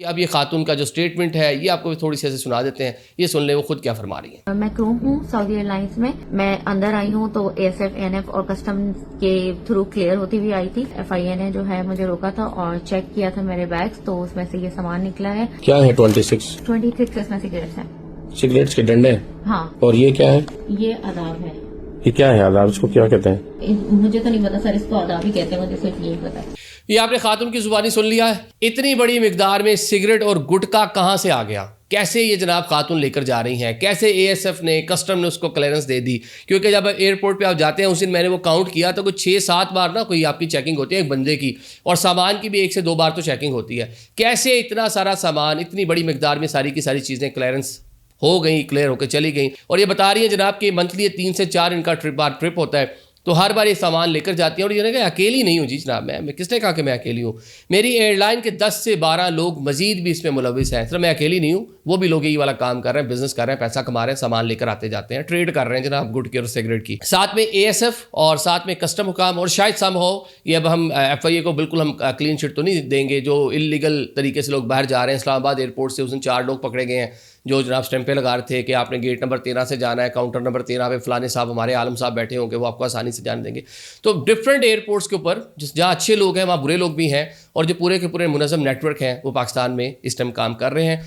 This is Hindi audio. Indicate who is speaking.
Speaker 1: अब ये खातून का जो स्टेटमेंट है ये आपको थोड़ी सी ऐसे सुना देते हैं, ये सुन ले वो खुद क्या फरमा रही है।
Speaker 2: मैं क्रू हूँ सऊदी एयरलाइंस में। मैं अंदर आई हूँ तो ASF ANF और कस्टम के थ्रू क्लियर होती हुई आई थी। FIA ने जो है मुझे रोका था और चेक किया था मेरे बैग्स, तो उसमें से ये सामान निकला है।
Speaker 3: क्या है 26
Speaker 2: इसमें सिगरेट्स हैं।
Speaker 3: सिगरेट्स के डंडे?
Speaker 2: हाँ।
Speaker 3: और ये क्या है?
Speaker 2: ये आदाब है।
Speaker 3: ये क्या है आदाब, इसको क्या कहते हैं?
Speaker 2: मुझे तो नहीं पता सर, इसको आदाब ही कहते हैं, मुझे सिर्फ यही पता है।
Speaker 1: ये आपने खातून की जुबानी सुन लिया है। इतनी बड़ी मिकदार में सिगरेट और गुटखा कहाँ से आ गया, कैसे ये जनाब खातून लेकर जा रही हैं, कैसे ASF ने कस्टम ने उसको क्लियरेंस दे दी। क्योंकि जब एयरपोर्ट पे आप जाते हैं, उस दिन मैंने वो काउंट किया तो कुछ 6-7 बार ना कोई आपकी चेकिंग होती है एक बंदे की, और सामान की भी 1 से 2 बार तो चेकिंग होती है। कैसे इतना सारा सामान, इतनी बड़ी मिकदार में सारी की सारी चीज़ें क्लियरेंस हो गई, क्लियर होकर चली गई। और ये बता रही है जनाब कि मंथली 3 से 4 इनका ट्रिप होता है, तो हर बार ये सामान लेकर जाती हैं। और ये ना कि अकेली नहीं हूँ जी जनाब, मैं किसने कहा कि मैं अकेली हूँ। मेरी एयरलाइन के 10 से 12 लोग मजीद भी इसमें मुलविस हैं। सिर्फ मैं अकेली नहीं हूँ, वो भी लोग यही वाला काम कर रहे हैं, बिजनेस कर रहे हैं, पैसा कमा रहे हैं, सामान लेकर आते जाते हैं, ट्रेड कर रहे हैं जनाब गुटखे और सिगरेट की। साथ में ASF और साथ में कस्टम हुकाम, और शायद सम हो ये अब हम FIA को बिल्कुल हम क्लीन चिट तो नहीं देंगे। जो इलीगल तरीके से लोग बाहर जा रहे हैं, इस्लामाबाद एयरपोर्ट से उस दिन 4 लोग पकड़े गए हैं जो जनाब स्टैंपे लगा रहे थे कि आपने गेट नंबर 13 से जाना है, काउंटर नंबर 13 पे फलाने साहब हमारे आलम साहब बैठे होंगे, वो आपको आसानी से जाने देंगे। तो डिफरेंट एयरपोर्ट्स के ऊपर जहाँ अच्छे लोग हैं वहाँ बुरे लोग भी हैं, और जो पूरे के पूरे मुनज़्ज़म नेटवर्क हैं वो पाकिस्तान में इस टाइम काम कर रहे हैं।